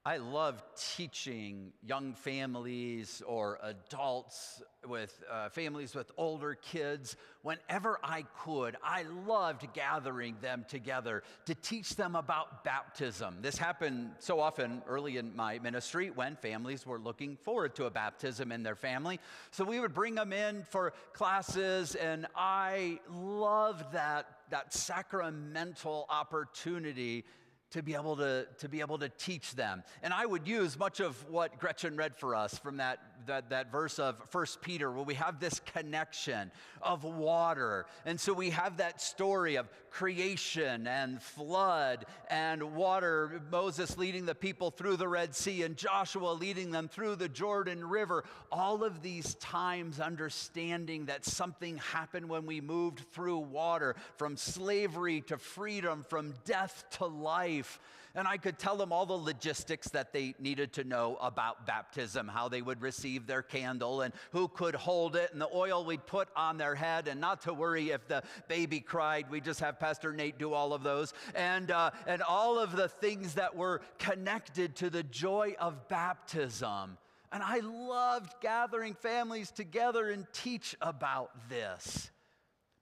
I love teaching young families or adults with families with older kids. Whenever I could, I loved gathering them together to teach them about baptism. This happened so often early in my ministry when families were looking forward to a baptism in their family. So we would bring them in for classes, and I loved that sacramental opportunity to be able to teach them. And I would use much of what Gretchen read for us from that verse of 1 Peter, where we have this connection of water. And so we have that story of creation and flood and water, Moses leading the people through the Red Sea and Joshua leading them through the Jordan River. All of these times understanding that something happened when we moved through water, from slavery to freedom, from death to life. And I could tell them all the logistics that they needed to know about baptism, how they would receive their candle and who could hold it and the oil we'd put on their head, and not to worry if the baby cried. We just have Pastor Nate do all of those, and all of the things that were connected to the joy of baptism. And I loved gathering families together and teach about this.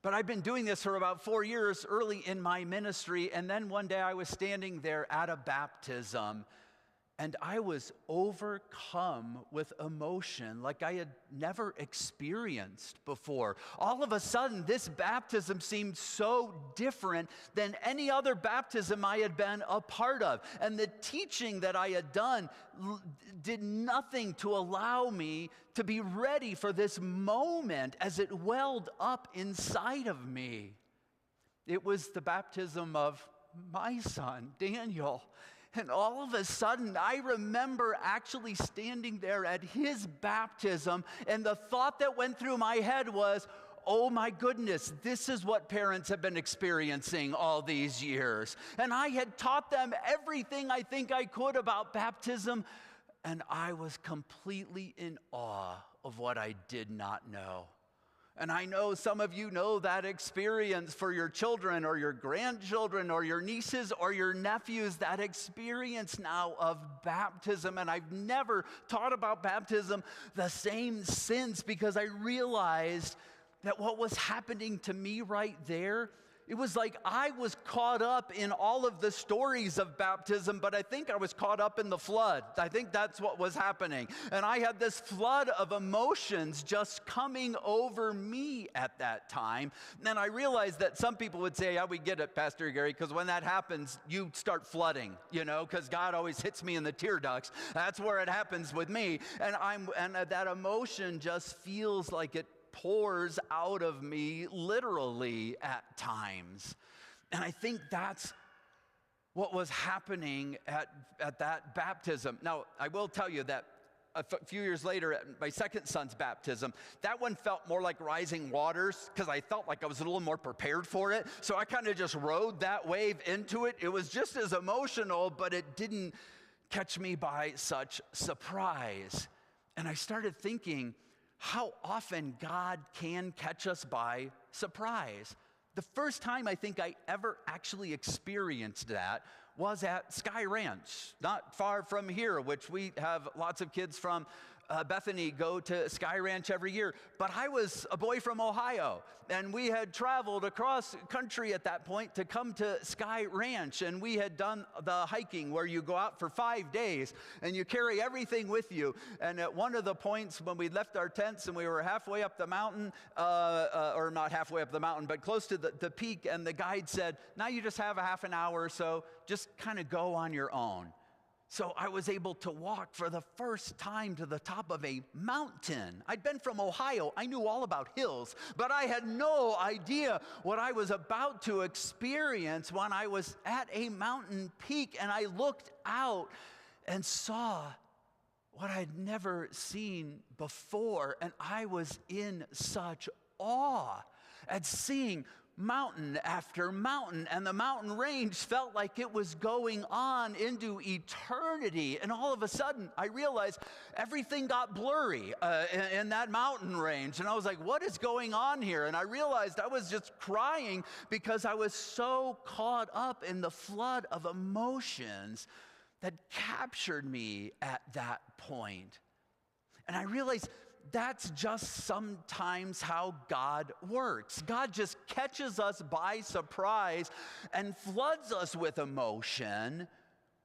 But I've been doing this for about 4 years early in my ministry, and then one day I was standing there at a baptism, and I was overcome with emotion like I had never experienced before. All of a sudden, this baptism seemed so different than any other baptism I had been a part of. And the teaching that I had done did nothing to allow me to be ready for this moment as it welled up inside of me. It was the baptism of my son, Daniel. And all of a sudden, I remember actually standing there at his baptism, and the thought that went through my head was, oh my goodness, this is what parents have been experiencing all these years. And I had taught them everything I think I could about baptism, and I was completely in awe of what I did not know. And I know some of you know that experience for your children or your grandchildren or your nieces or your nephews, that experience now of baptism. And I've never taught about baptism the same since, because I realized that what was happening to me right there, it was like I was caught up in all of the stories of baptism, but I think I was caught up in the flood. I think that's what was happening. And I had this flood of emotions just coming over me at that time. And I realized that some people would say, yeah, we get it, Pastor Gary, because when that happens, you start flooding, because God always hits me in the tear ducts. That's where it happens with me. And that emotion just feels like it pours out of me literally at times. And I think that's what was happening at that baptism. Now, I will tell you that a few years later at my second son's baptism, that one felt more like rising waters, because I felt like I was a little more prepared for it. So I kind of just rode that wave into it. It was just as emotional, but it didn't catch me by such surprise. And I started thinking, how often God can catch us by surprise. The first time I think I ever actually experienced that was at Sky Ranch, not far from here, which we have lots of kids from Bethany go to Sky Ranch every year. But I was a boy from Ohio, and we had traveled across country at that point to come to Sky Ranch, and we had done the hiking where you go out for 5 days and you carry everything with you. And at one of the points when we left our tents and we were halfway up the mountain, or not halfway up the mountain, but close to the peak, and the guide said, now you just have a half an hour or so, just kind of go on your own. So I was able to walk for the first time to the top of a mountain. I'd been from Ohio. I knew all about hills, but I had no idea what I was about to experience when I was at a mountain peak, and I looked out and saw what I'd never seen before, and I was in such awe at seeing mountain after mountain, and the mountain range felt like it was going on into eternity. And all of a sudden, I realized everything got blurry in that mountain range. And I was like, what is going on here? And I realized I was just crying because I was so caught up in the flood of emotions that captured me at that point. And I realized that's just sometimes how God works. God just catches us by surprise and floods us with emotion,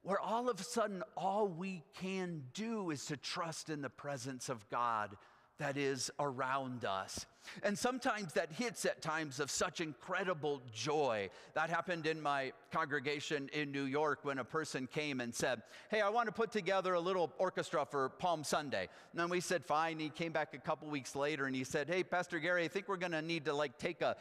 where all of a sudden all we can do is to trust in the presence of God that is around us. And sometimes that hits at times of such incredible joy. That happened in my congregation in New York when a person came and said, hey, I want to put together a little orchestra for Palm Sunday. And then we said, fine. He came back a couple weeks later and he said, hey, Pastor Gary, I think we're going to need to take a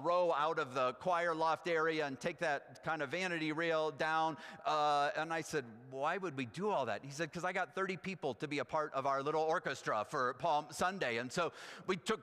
row out of the choir loft area and take that kind of vanity rail down. And I said, why would we do all that? He said, because I got 30 people to be a part of our little orchestra for Palm Sunday. And so we took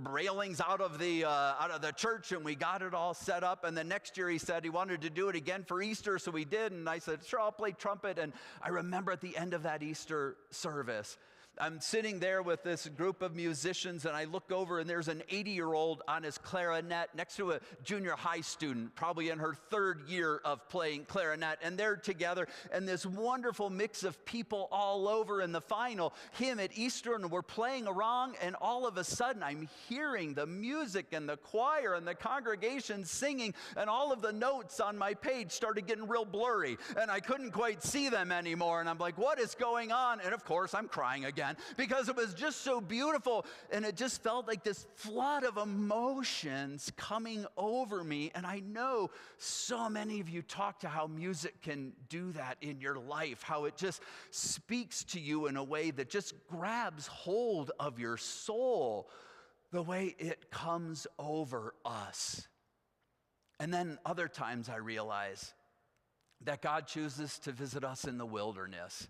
railings out of the church and we got it all set up. And the next year he said he wanted to do it again for Easter, so we did. And I said, sure, I'll play trumpet. And I remember at the end of that Easter service, I'm sitting there with this group of musicians, and I look over, and there's an 80-year-old on his clarinet next to a junior high student, probably in her third year of playing clarinet, and they're together, and this wonderful mix of people all over. In the final hymn at Easter, and we're playing along, and all of a sudden, I'm hearing the music and the choir and the congregation singing, and all of the notes on my page started getting real blurry, and I couldn't quite see them anymore, and I'm like, what is going on? And of course, I'm crying again, because it was just so beautiful, and it just felt like this flood of emotions coming over me. And I know so many of you talk to how music can do that in your life, how it just speaks to you in a way that just grabs hold of your soul, the way it comes over us. And then other times I realize that God chooses to visit us in the wilderness.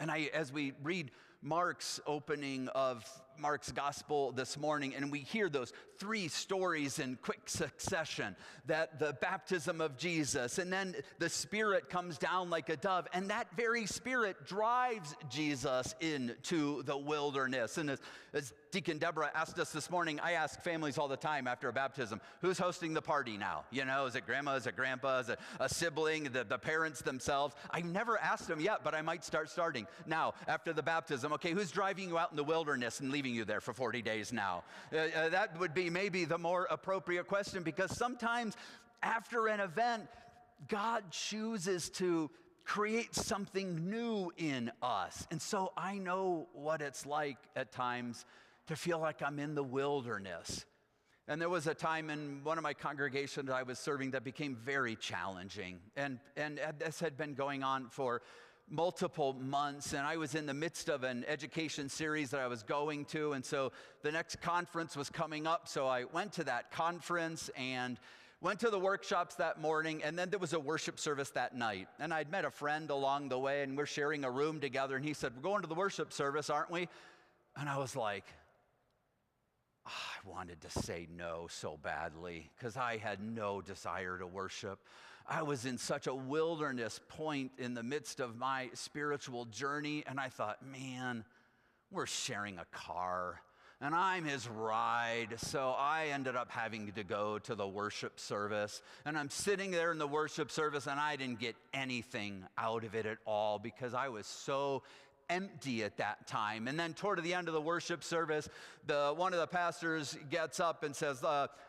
And as we read Mark's opening of Mark's gospel this morning, and we hear those three stories in quick succession, that the baptism of Jesus, and then the Spirit comes down like a dove, and that very Spirit drives Jesus into the wilderness. And as Deacon Deborah asked us this morning, I ask families all the time after a baptism, who's hosting the party now? You know, is it grandma, is it grandpa, is it a sibling, the parents themselves? I've never asked them yet, but I might starting now after the baptism. Okay, who's driving you out in the wilderness and leaving you there for 40 days now? That would be maybe the more appropriate question, because sometimes after an event, God chooses to create something new in us. And so I know what it's like at times to feel like I'm in the wilderness. And there was a time in one of my congregations I was serving that became very challenging. And this had been going on for multiple months, and I was in the midst of an education series that I was going to, and so the next conference was coming up, so I went to that conference and went to the workshops that morning, and then there was a worship service that night. And I'd met a friend along the way, and we're sharing a room together, and he said, we're going to the worship service, aren't we? And I was like, I wanted to say no so badly, because I had no desire to worship. I was in such a wilderness point in the midst of my spiritual journey, and I thought, man, we're sharing a car, and I'm his ride. So I ended up having to go to the worship service, and I'm sitting there in the worship service, and I didn't get anything out of it at all, because I was so empty at that time. And then toward the end of the worship service, one of the pastors gets up and says,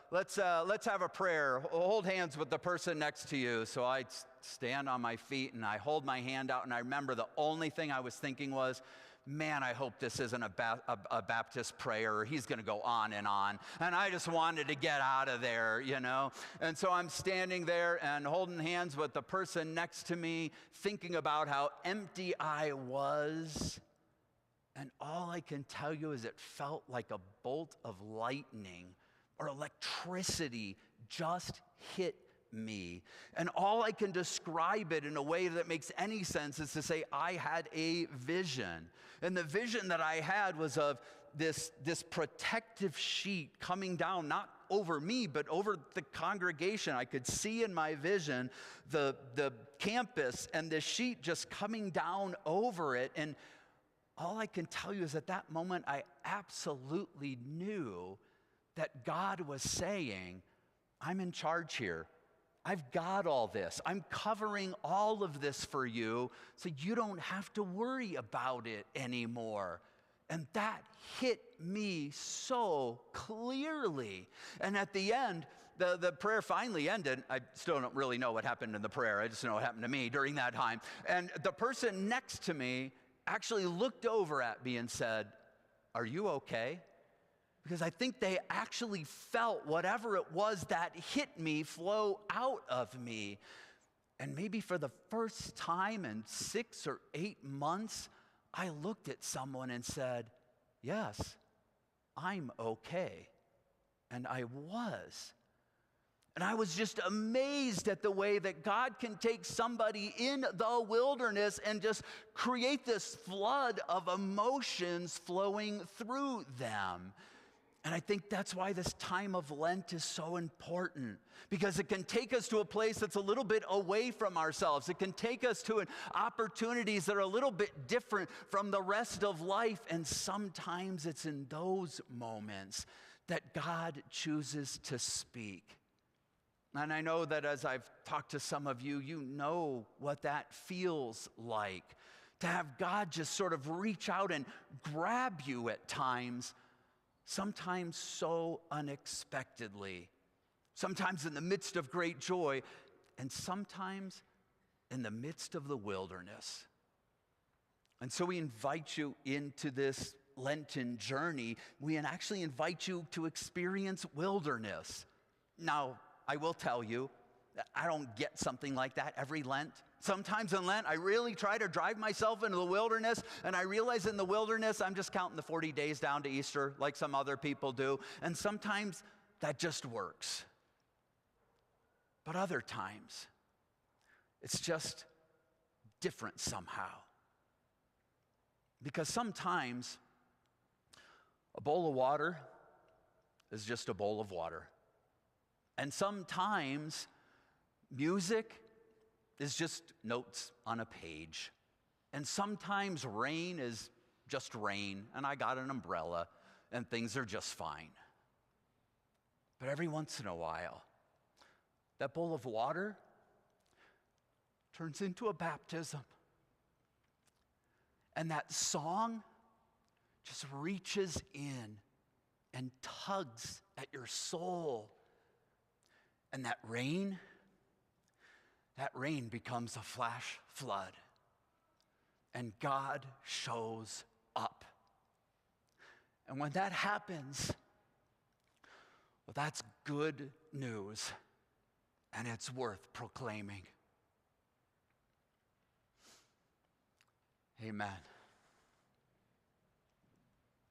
let's have a prayer. Hold hands with the person next to you. So I stand on my feet and I hold my hand out, and I remember the only thing I was thinking was, man, I hope this isn't a Baptist prayer. He's going to go on. And I just wanted to get out of there, you know. And so I'm standing there and holding hands with the person next to me, thinking about how empty I was. And all I can tell you is it felt like a bolt of lightning or electricity just hit me. And all I can describe it in a way that makes any sense is to say I had a vision. And the vision that I had was of this protective sheet coming down, not over me, but over the congregation. I could see in my vision the campus and the sheet just coming down over it. And all I can tell you is at that moment, I absolutely knew that God was saying, I'm in charge here. I've got all this. I'm covering all of this for you so you don't have to worry about it anymore. And that hit me so clearly. And at the end, the prayer finally ended. I still don't really know what happened in the prayer. I just know what happened to me during that time. And the person next to me actually looked over at me and said, "Are you okay?" Because I think they actually felt whatever it was that hit me flow out of me. And maybe for the first time in 6 or 8 months, I looked at someone and said, "Yes, I'm okay." And I was. And I was just amazed at the way that God can take somebody in the wilderness and just create this flood of emotions flowing through them. And I think that's why this time of Lent is so important, because it can take us to a place that's a little bit away from ourselves. It can take us to opportunities that are a little bit different from the rest of life. And sometimes it's in those moments that God chooses to speak. And I know that as I've talked to some of you, you know what that feels like, to have God just sort of reach out and grab you at times, sometimes so unexpectedly, sometimes in the midst of great joy, and sometimes in the midst of the wilderness. And so we invite you into this Lenten journey. We actually invite you to experience wilderness. Now, I will tell you, I don't get something like that every Lent. Sometimes in Lent, I really try to drive myself into the wilderness, and I realize in the wilderness, I'm just counting the 40 days down to Easter like some other people do, and sometimes that just works. But other times, it's just different somehow. Because sometimes a bowl of water is just a bowl of water. And sometimes music is just notes on a page. And sometimes rain is just rain, and I got an umbrella, and things are just fine. But every once in a while, that bowl of water turns into a baptism. And that song just reaches in and tugs at your soul. And that rain becomes a flash flood. And God shows up. And when that happens, well, that's good news. And it's worth proclaiming. Amen.